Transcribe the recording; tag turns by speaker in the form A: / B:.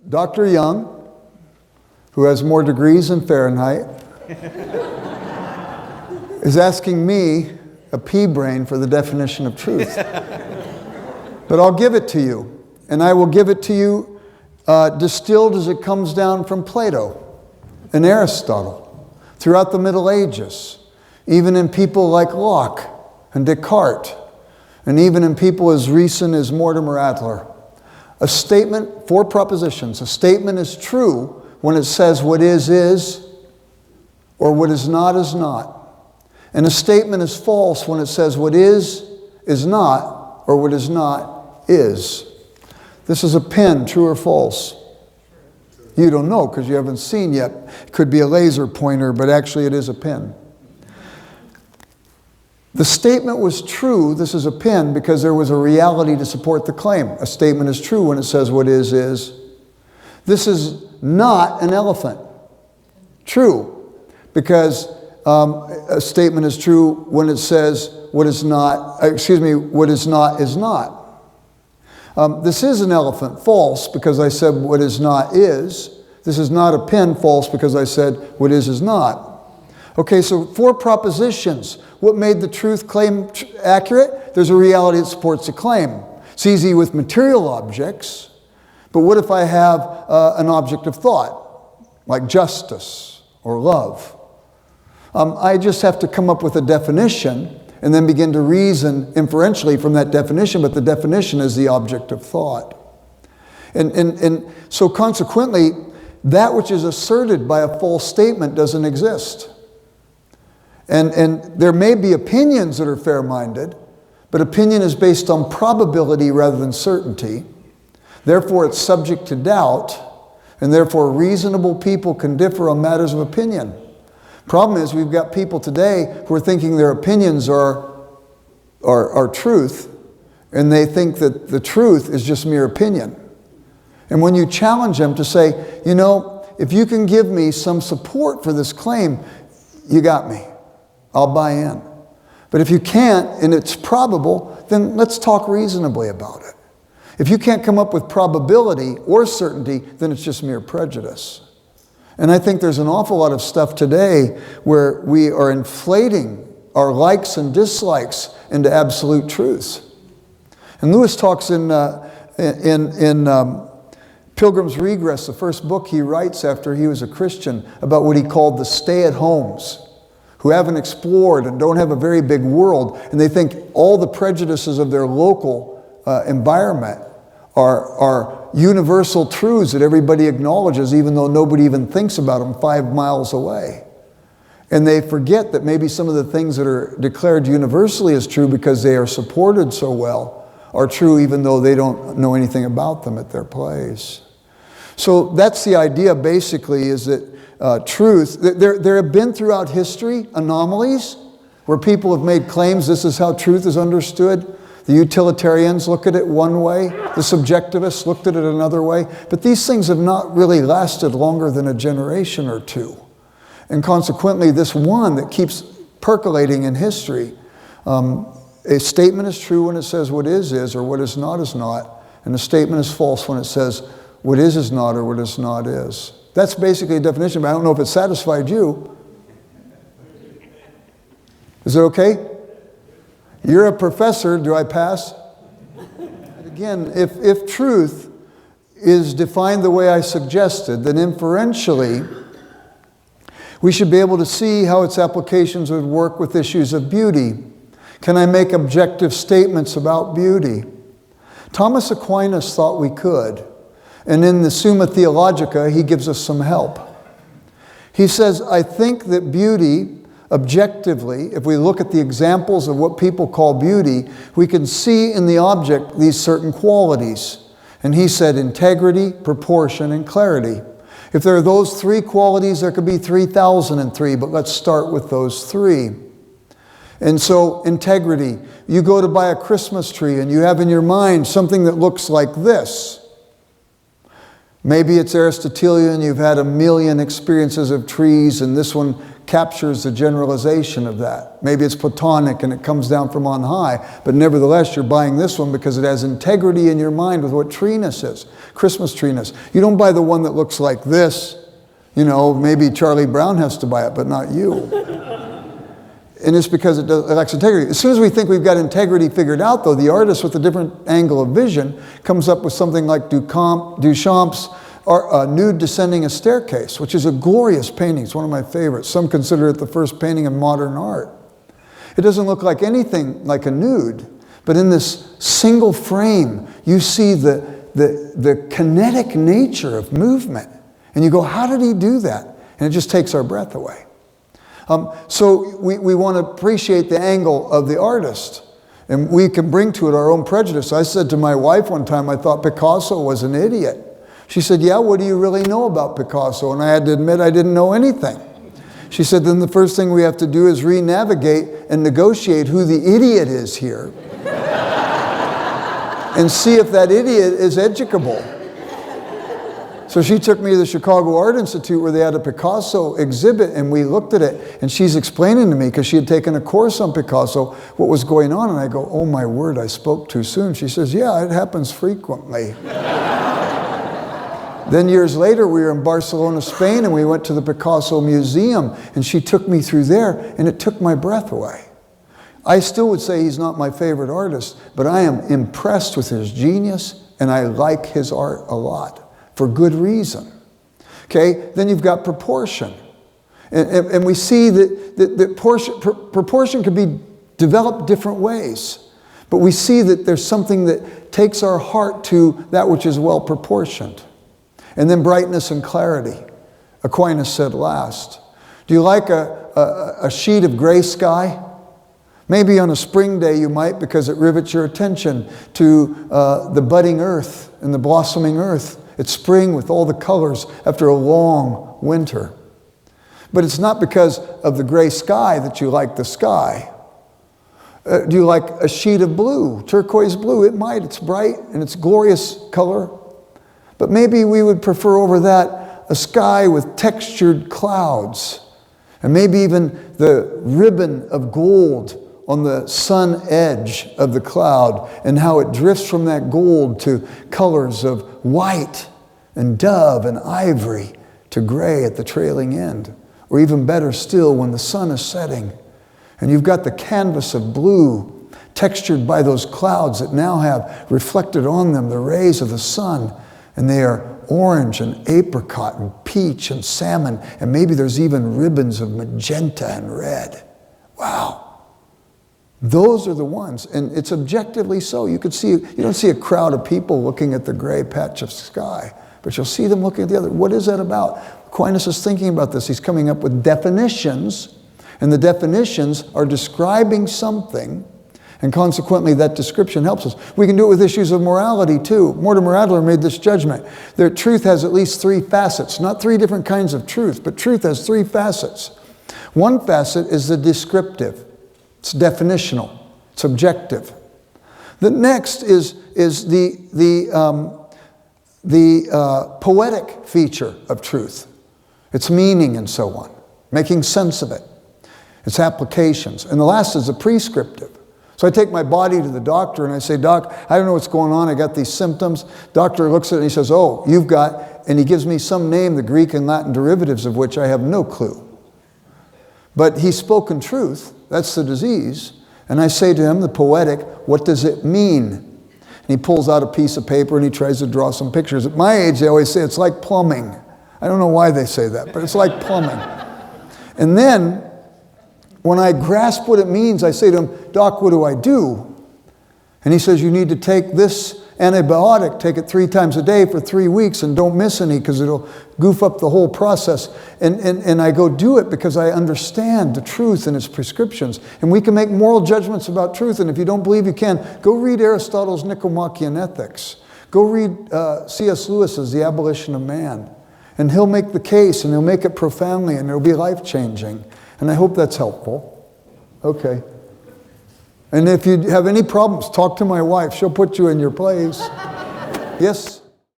A: Dr. Young, who has more degrees than Fahrenheit, is asking me, a pea brain, for the definition of truth. But I'll give it to you, and I will give it to you distilled as it comes down from Plato and Aristotle, throughout the Middle Ages, even in people like Locke and Descartes, and even in people as recent as Mortimer Adler. A statement, 4 propositions. A statement is true when it says what is, or what is not. And a statement is false when it says what is not, or what is not, is. This is a pen, true or false? You don't know because you haven't seen yet. It could be a laser pointer, but actually it is a pen. The statement was true, this is a pen, because there was a reality to support the claim. A statement is true when it says what is. This is not an elephant. True, because a statement is true when it says what is not is not. This is an elephant. False, because I said what is not is. This is not a pen. False, because I said what is not. Okay, so 4 propositions. What made the truth claim accurate? There's a reality that supports the claim. It's easy with material objects, but what if I have an object of thought, like justice or love? I just have to come up with a definition and then begin to reason inferentially from that definition, but the definition is the object of thought. And so consequently, that which is asserted by a false statement doesn't exist. And there may be opinions that are fair-minded, but opinion is based on probability rather than certainty. Therefore, it's subject to doubt, and therefore reasonable people can differ on matters of opinion. Problem is, we've got people today who are thinking their opinions are truth, and they think that the truth is just mere opinion. And when you challenge them to say, you know, if you can give me some support for this claim, you got me. I'll buy in. But if you can't, and it's probable, then let's talk reasonably about it. If you can't come up with probability or certainty, then it's just mere prejudice. And I think there's an awful lot of stuff today where we are inflating our likes and dislikes into absolute truths. And Lewis talks in Pilgrim's Regress, the first book he writes after he was a Christian, about what he called the stay-at-homes, who haven't explored and don't have a very big world, and they think all the prejudices of their local environment are universal truths that everybody acknowledges, even though nobody even thinks about them 5 miles away. And they forget that maybe some of the things that are declared universally as true because they are supported so well are true even though they don't know anything about them at their place. So that's the idea basically, is that truth, there have been throughout history anomalies where people have made claims this is how truth is understood. The utilitarians look at it one way, the subjectivists looked at it another way, but these things have not really lasted longer than a generation or two. And consequently, this one that keeps percolating in history, a statement is true when it says what is, or what is not, and a statement is false when it says what is not, or what is not is. That's basically a definition, but I don't know if it satisfied you. Is it okay? You're a professor, do I pass? Again, if truth is defined the way I suggested, then inferentially, we should be able to see how its applications would work with issues of beauty. Can I make objective statements about beauty? Thomas Aquinas thought we could, and in the Summa Theologica, he gives us some help. He says, I think that beauty, objectively, if we look at the examples of what people call beauty, we can see in the object these certain qualities. And he said integrity, proportion, and clarity. If there are those 3 qualities, there could be 3,003, but let's start with those 3. And so integrity, you go to buy a Christmas tree and you have in your mind something that looks like this. Maybe it's Aristotelian, you've had a million experiences of trees, and this one captures the generalization of that. Maybe it's Platonic and it comes down from on high, but nevertheless you're buying this one because it has integrity in your mind with what treeness is, Christmas treeness. You don't buy the one that looks like this. You know, maybe Charlie Brown has to buy it, but not you. And it's because it lacks integrity. As soon as we think we've got integrity figured out, though, the artist with a different angle of vision comes up with something like Duchamp's Nude Descending a Staircase, which is a glorious painting. It's one of my favorites. Some consider it the first painting in modern art. It doesn't look like anything like a nude, but in this single frame, you see the kinetic nature of movement. And you go, how did he do that? And it just takes our breath away. So we want to appreciate the angle of the artist. And we can bring to it our own prejudice. I said to my wife one time, I thought Picasso was an idiot. She said, yeah, what do you really know about Picasso? And I had to admit I didn't know anything. She said, then the first thing we have to do is re-navigate and negotiate who the idiot is here. And see if that idiot is educable. So she took me to the Chicago Art Institute where they had a Picasso exhibit, and we looked at it, and she's explaining to me, because she had taken a course on Picasso, what was going on, and I go, oh my word, I spoke too soon. She says, yeah, it happens frequently. Then years later, we were in Barcelona, Spain, and we went to the Picasso Museum, and she took me through there, and it took my breath away. I still would say he's not my favorite artist, but I am impressed with his genius, and I like his art a lot. For good reason. Okay, then you've got proportion. And we see that proportion can be developed different ways. But we see that there's something that takes our heart to that which is well proportioned. And then brightness and clarity. Aquinas said last. Do you like a sheet of gray sky? Maybe on a spring day you might, because it rivets your attention to the budding earth and the blossoming earth. It's spring with all the colors after a long winter. But it's not because of the gray sky that you like the sky. Do you like a sheet of blue, turquoise blue? It might, it's bright and it's glorious color. But maybe we would prefer over that a sky with textured clouds. And maybe even the ribbon of gold on the sun edge of the cloud, and how it drifts from that gold to colors of white and dove and ivory to gray at the trailing end. Or even better still, when the sun is setting and you've got the canvas of blue textured by those clouds that now have reflected on them the rays of the sun, and they are orange and apricot and peach and salmon, and maybe there's even ribbons of magenta and red. Wow. Those are the ones, and it's objectively so. You could see, you don't see a crowd of people looking at the gray patch of sky, but you'll see them looking at the other. What is that about? Aquinas is thinking about this. He's coming up with definitions, and the definitions are describing something, and consequently that description helps us. We can do it with issues of morality too. Mortimer Adler made this judgment. That truth has at least three facets, not three different kinds of truth, but truth has three facets. One facet is the descriptive. It's definitional. It's objective. The next is the poetic feature of truth. Its meaning and so on. Making sense of it. Its applications. And the last is the prescriptive. So I take my body to the doctor and I say, Doc, I don't know what's going on. I got these symptoms. Doctor looks at it and he says, oh, you've got, and he gives me some name, the Greek and Latin derivatives of which I have no clue. But he's spoken truth. That's the disease. And I say to him, the poetic, what does it mean? And he pulls out a piece of paper and he tries to draw some pictures. At my age, they always say it's like plumbing. I don't know why they say that, but it's like plumbing. And then, when I grasp what it means, I say to him, Doc, what do I do? And he says, you need to take this antibiotic, take it 3 times a day for 3 weeks and don't miss any because it'll goof up the whole process. And I go do it because I understand the truth and its prescriptions. And we can make moral judgments about truth, and if you don't believe you can, go read Aristotle's Nicomachean Ethics. Go read C.S. Lewis's The Abolition of Man. And he'll make the case, and he'll make it profoundly, and it'll be life-changing. And I hope that's helpful. Okay. And if you have any problems, talk to my wife. She'll put you in your place. Yes?